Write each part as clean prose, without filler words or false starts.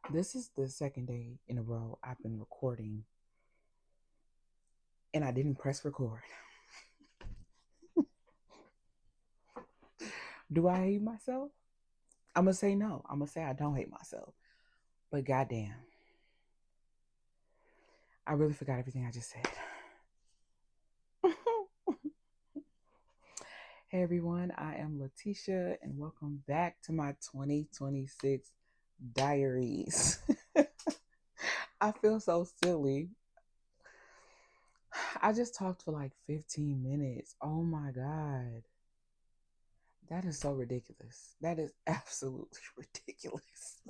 This is the second day in a row I've been recording and I didn't press record. Do I hate myself? I'm going to say no. I'm going to say I don't hate myself. But goddamn, I really forgot everything I just said. Hey everyone, I am Letitia and welcome back to my 2026 diaries. I feel so silly. I just talked for like 15 minutes. Oh my God. That is so ridiculous. That is absolutely ridiculous.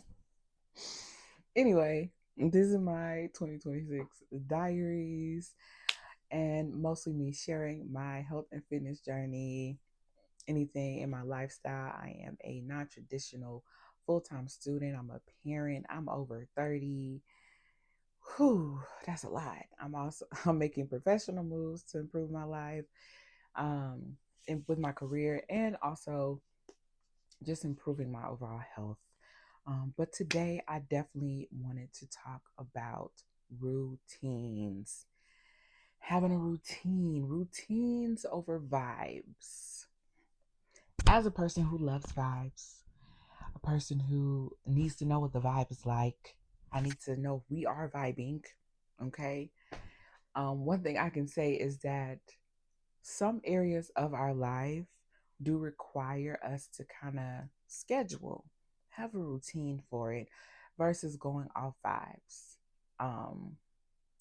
Anyway, this is my 2026 diaries and mostly me sharing my health and fitness journey, anything in my lifestyle. I am a non traditional full time student. I'm a parent. I'm over 30. Whew, that's a lot. I'm making professional moves to improve my life, um, and with my career, and also just improving my overall health. But today, I definitely wanted to talk about routines. Having a routine, routines over vibes. As a person who loves vibes, a person who needs to know what the vibe is like, I need to know we are vibing. Okay. One thing I can say is that some areas of our life do require us to kind of schedule, have a routine for it versus going off vibes. Um,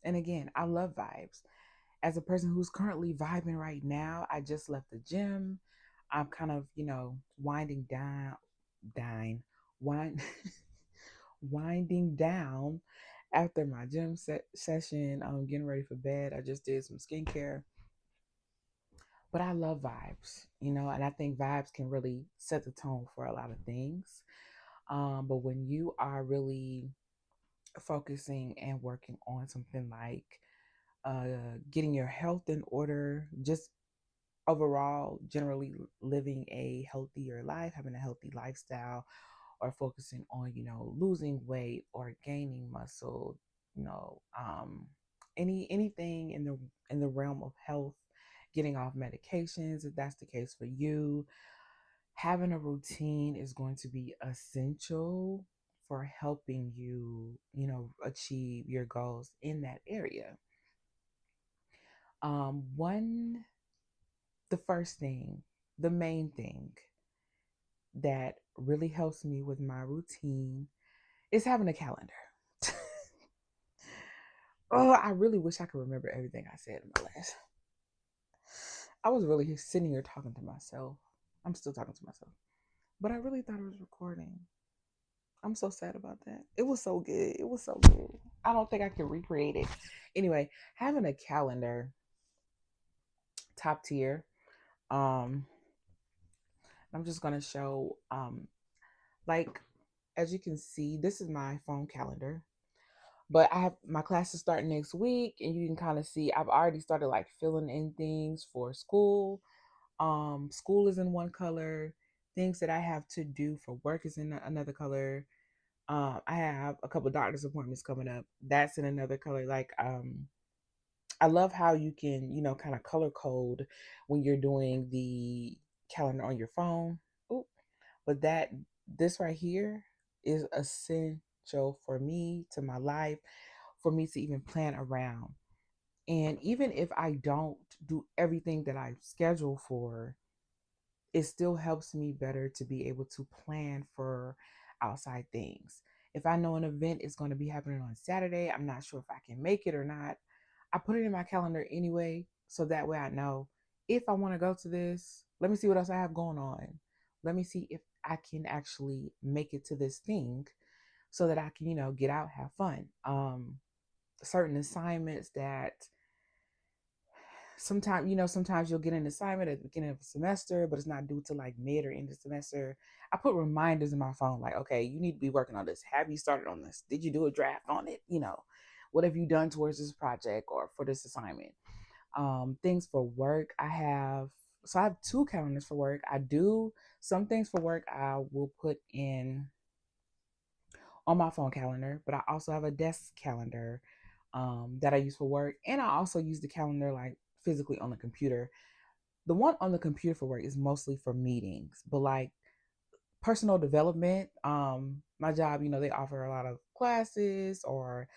and again, I love vibes. As a person who's currently vibing right now, I just left the gym. I'm kind of, winding down, dying, wind, winding down after my gym session. I'm getting ready for bed. I just did some skincare, but I love vibes, and I think vibes can really set the tone for a lot of things. But when you are really focusing and working on something like getting your health in order, just overall, generally living a healthier life, having a healthy lifestyle, or focusing on, losing weight or gaining muscle, you know, um, anything in the realm of health, getting off medications, if that's the case for you, having a routine is going to be essential for helping you, achieve your goals in that area. One The first thing, the main thing that really helps me with my routine is having a calendar. Oh, I really wish I could remember everything I said in my last. I was really sitting here talking to myself. I'm still talking to myself, but I really thought I was recording. I'm so sad about that. It was so good. It was so good. I don't think I can recreate it. Anyway, having a calendar, top tier. Um, I'm just gonna show like as you can see, this is my phone calendar. But I have my classes starting next week, and you can kind of see I've already started like filling in things for school. School is in one color. Things that I have to do for work is in another color. I have a couple doctor's appointments coming up. That's in another color. I love how you can, kind of color code when you're doing the calendar on your phone. Ooh, but this right here is essential for me to my life, for me to even plan around. And even if I don't do everything that I schedule for, it still helps me better to be able to plan for outside things. If I know an event is going to be happening on Saturday, I'm not sure if I can make it or not. I put it in my calendar anyway, so that way I know if I want to go to this, let me see what else I have going on. Let me see if I can actually make it to this thing so that I can, get out, have fun. Certain assignments that sometimes you'll get an assignment at the beginning of the semester, but it's not due to like mid or end of semester. I put reminders in my phone like, okay, you need to be working on this. Have you started on this? Did you do a draft on it? What have you done towards this project or for this assignment? Things for work, I have two calendars for work. I do some things for work I will put in on my phone calendar, but I also have a desk calendar that I use for work. And I also use the calendar like physically on the computer. The one on the computer for work is mostly for meetings, but like personal development, my job, they offer a lot of classes or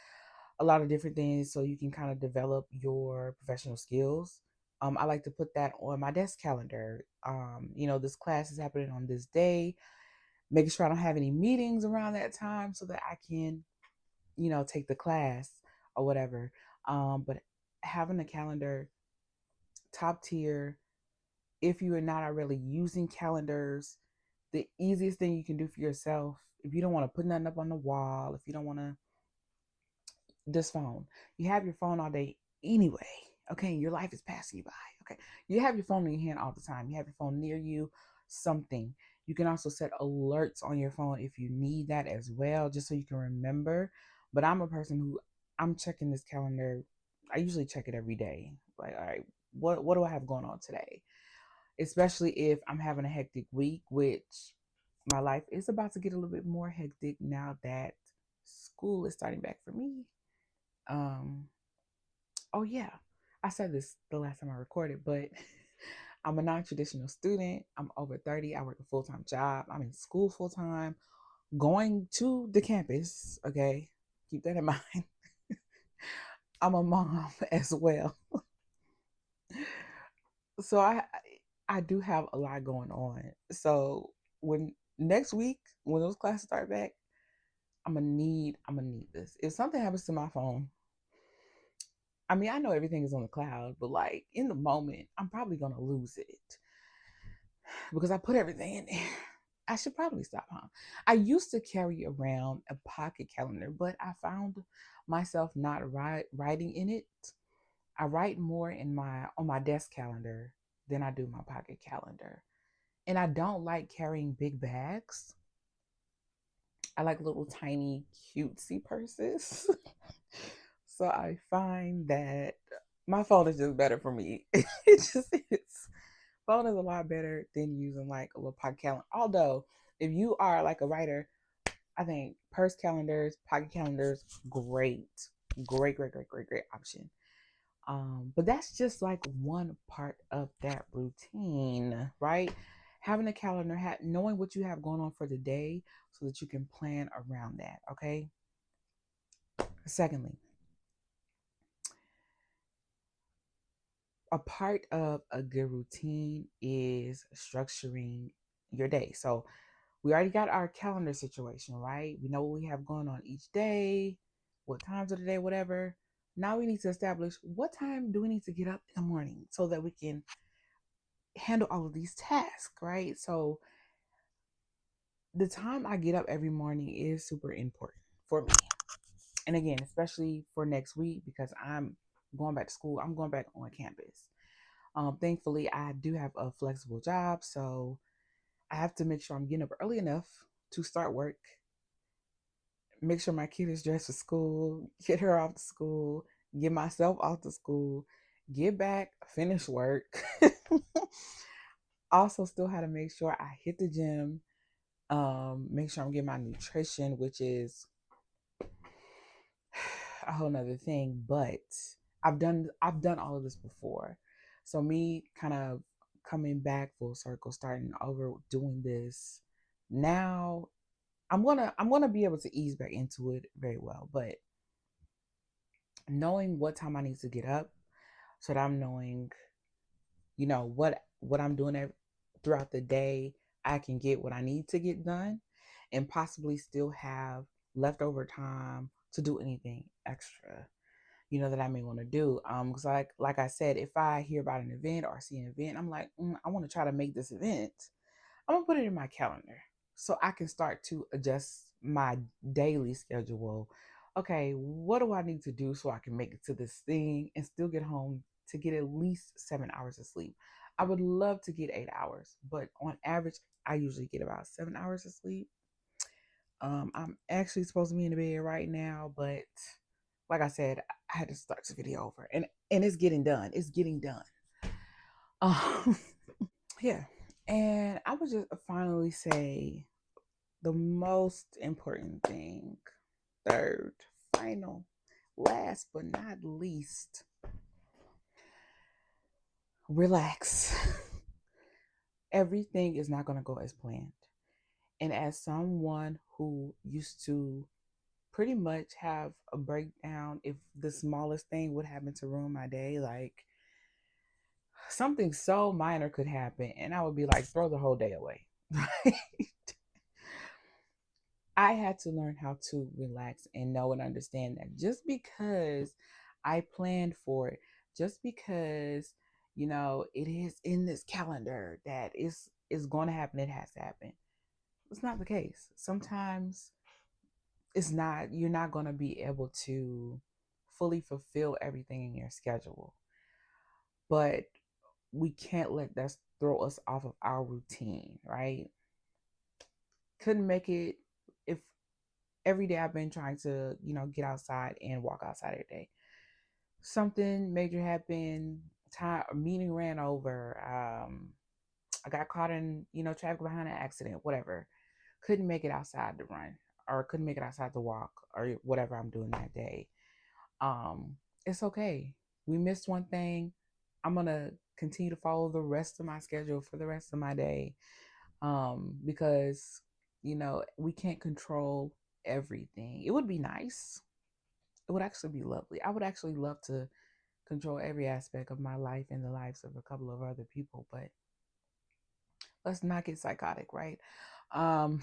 a lot of different things so you can kind of develop your professional skills. I like to put that on my desk calendar. This class is happening on this day, making sure I don't have any meetings around that time so that I can, take the class or whatever. But having a calendar, top tier, if you are not already using calendars, the easiest thing you can do for yourself, if you don't want to put nothing up on the wall, if you don't want to, this phone, you have your phone all day anyway. Okay, your life is passing you by. Okay, you have your phone in your hand all the time. You have your phone near you, something. You can also set alerts on your phone if you need that as well, just so you can remember. But I'm a person who I'm checking this calendar. I usually check it every day. Like, all right, what do I have going on today? Especially if I'm having a hectic week, which my life is about to get a little bit more hectic now that school is starting back for me. Um, oh yeah, I said this the last time I recorded, but I'm a non-traditional student. I'm over 30. I work a full-time job. I'm in school full-time, going to the campus. Okay, keep that in mind. I'm a mom as well, so I do have a lot going on. So when next week when those classes start back, I'm gonna need this. If something happens to my phone, I mean, I know everything is on the cloud, but like in the moment, I'm probably gonna lose it because I put everything in there. I should probably stop, huh? I used to carry around a pocket calendar, but I found myself not writing in it. I write more in my on my desk calendar than I do my pocket calendar. And I don't like carrying big bags. I like little tiny cutesy purses. So I find that my phone is just better for me. It just is. Phone is a lot better than using like a little pocket calendar. Although, if you are like a writer, I think purse calendars, pocket calendars, great, great option. But that's just like one part of that routine, right? Having a calendar, knowing what you have going on for the day, so that you can plan around that. Okay. Secondly, a part of a good routine is structuring your day. So we already got our calendar situation, right? We know what we have going on each day, what times of the day, whatever. Now we need to establish what time do we need to get up in the morning so that we can handle all of these tasks, right? So the time I get up every morning is super important for me. And again, especially for next week because I'm going back to school, I'm going back on campus. Thankfully, I do have a flexible job, so I have to make sure I'm getting up early enough to start work, make sure my kid is dressed for school, get her off to school, get myself off to school, get back, finish work. Also, still how to make sure I hit the gym, make sure I'm getting my nutrition, which is a whole nother thing. But I've done all of this before, so me kind of coming back full circle, starting over, doing this now. I'm gonna be able to ease back into it very well, but knowing what time I need to get up, so that I'm knowing, what I'm doing throughout the day, I can get what I need to get done, and possibly still have leftover time to do anything extra, that I may want to do. Because like I said, if I hear about an event or see an event, I'm like, I want to try to make this event. I'm gonna put it in my calendar so I can start to adjust my daily schedule. Okay, what do I need to do so I can make it to this thing and still get home to get at least 7 hours of sleep? I would love to get 8 hours, but on average, I usually get about 7 hours of sleep. I'm actually supposed to be in the bed right now, but like I said, I had to start the video over, and it's getting done. It's getting done. Um, yeah, and I would just finally say The most important thing, third, final, last but not least, relax. Everything is not going to go as planned. And as someone who used to pretty much have a breakdown if the smallest thing would happen to ruin my day, like something so minor could happen and I would be like, throw the whole day away. Right? I had to learn how to relax and know and understand that just because I planned for it, just because, it is in this calendar that is going to happen, it has to happen. It's not the case. Sometimes you're not going to be able to fully fulfill everything in your schedule. But we can't let that throw us off of our routine, right? Couldn't make it if every day I've been trying to, get outside and walk outside every day. Something major happened, time a meeting ran over, I got caught in, traffic behind an accident, whatever. Couldn't make it outside to run or couldn't make it outside to walk or whatever I'm doing that day. It's okay. We missed one thing. I'm gonna continue to follow the rest of my schedule for the rest of my day. Because we can't control everything. It would be nice. It would actually be lovely. I would actually love to control every aspect of my life and the lives of a couple of other people, but let's not get psychotic, right? Um,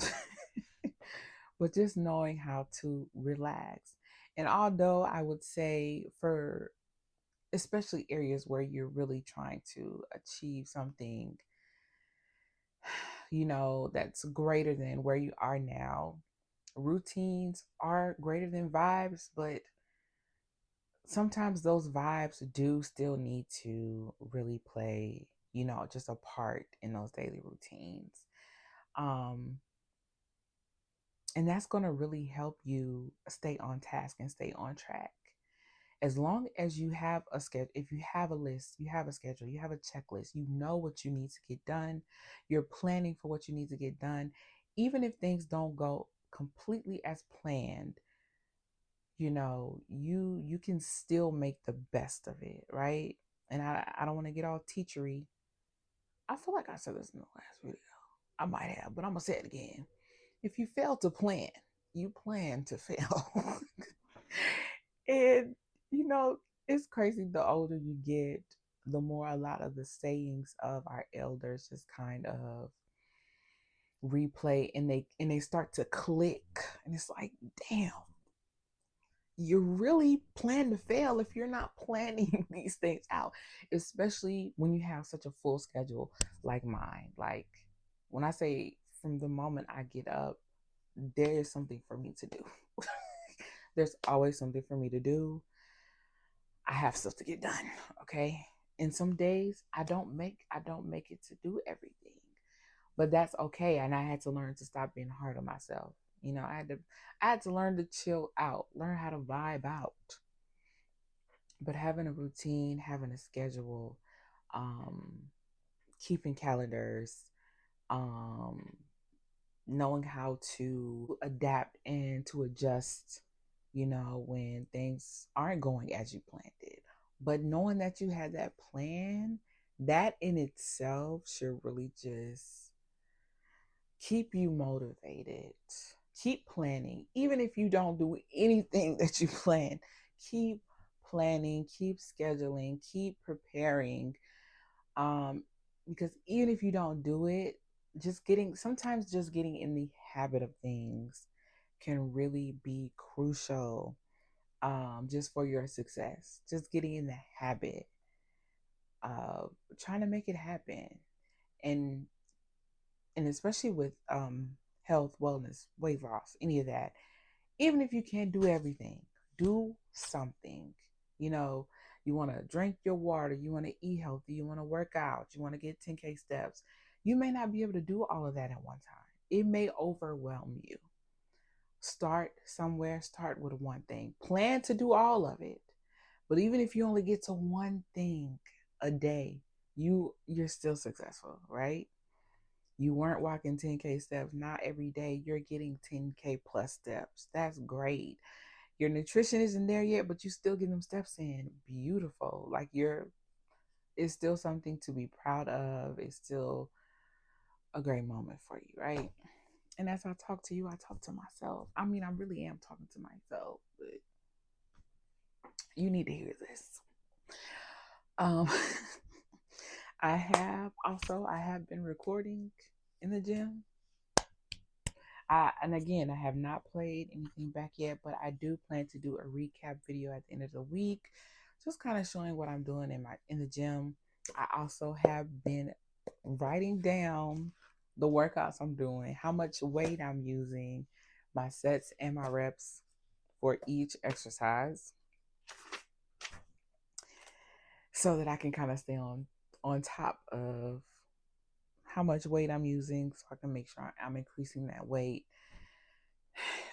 but just knowing how to relax. And although I would say for especially areas where you're really trying to achieve something, that's greater than where you are now, routines are greater than vibes, but sometimes those vibes do still need to really play, just a part in those daily routines. Um, and that's going to really help you stay on task and stay on track. As long as you have a schedule, if you have a list, you have a schedule, you have a checklist, you know what you need to get done, you're planning for what you need to get done, even if things don't go completely as planned, you can still make the best of it, right? And I don't want to get all teachery. I feel like I said this in the last video. I might have, but I'm gonna say it again. If you fail to plan, you plan to fail. And you know, it's crazy, the older you get, the more a lot of the sayings of our elders just kind of replay and they start to click. And it's like, damn, you really plan to fail if you're not planning these things out, especially when you have such a full schedule like mine. Like when I say from the moment I get up, there is something for me to do. There's always something for me to do. I have stuff to get done, okay? And some days I don't make it to do everything. But that's okay. And I had to learn to stop being hard on myself. I had to learn to chill out, learn how to vibe out. But having a routine, having a schedule, um, keeping calendars, um, knowing how to adapt and to adjust, when things aren't going as you planned it. But knowing that you had that plan, that in itself should really just keep you motivated. Keep planning. Even if you don't do anything that you plan, keep planning, keep scheduling, keep preparing. Um, because even if you don't do it, sometimes just getting in the habit of things can really be crucial, just for your success. Just getting in the habit of trying to make it happen. And especially with health, wellness, weight loss, any of that, even if you can't do everything, do something. You know, you want to drink your water, you want to eat healthy, you want to work out, you want to get 10K steps. You may not be able to do all of that at one time. It may overwhelm you. Start somewhere, start with one thing. Plan to do all of it. But even if you only get to one thing a day, you're still successful, right? You weren't walking 10K steps. Not every day you're getting 10K plus steps. That's great. Your nutrition isn't there yet, but you still get them steps in. Beautiful. Like it's still something to be proud of. It's still a great moment for you, right? And as I talk to you, I talk to myself. I mean, I really am talking to myself, but you need to hear this. Um, I have been recording in the gym. And again, I have not played anything back yet, but I do plan to do a recap video at the end of the week, just kind of showing what I'm doing in the gym. I also have been writing down the workouts I'm doing, how much weight I'm using, my sets and my reps for each exercise, so that I can kind of stay on top of how much weight I'm using, so I can make sure I'm increasing that weight.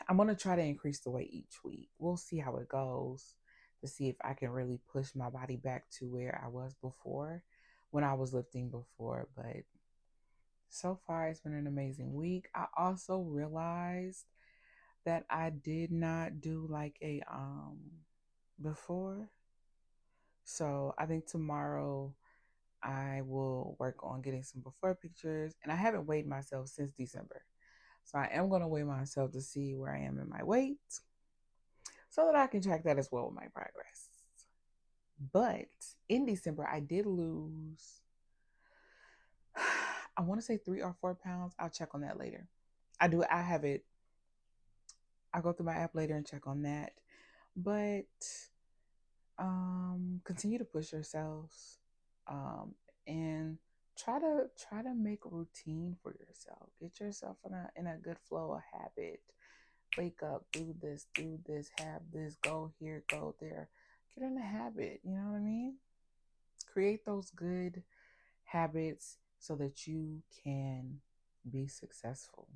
I'm going to try to increase the weight each week. We'll see how it goes to see if I can really push my body back to where I was before, when I was lifting before. But so far, it's been an amazing week. I also realized that I did not do like a before. So I think tomorrow I will work on getting some before pictures. And I haven't weighed myself since December. So I am going to weigh myself to see where I am in my weight, so that I can track that as well with my progress. But in December, I did lose, I want to say 3 or 4 pounds. I'll check on that later. I have it. I'll go through my app later and check on that. But continue to push yourselves, and try to make a routine for yourself. Get yourself in a good flow of habit. Wake up, do this, have this, go here, go there. Get in a habit, you know what I mean? Create those good habits so that you can be successful.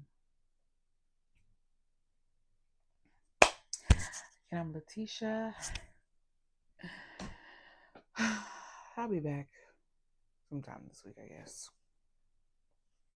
And I'm Letitia. I'll be back sometime this week, I guess.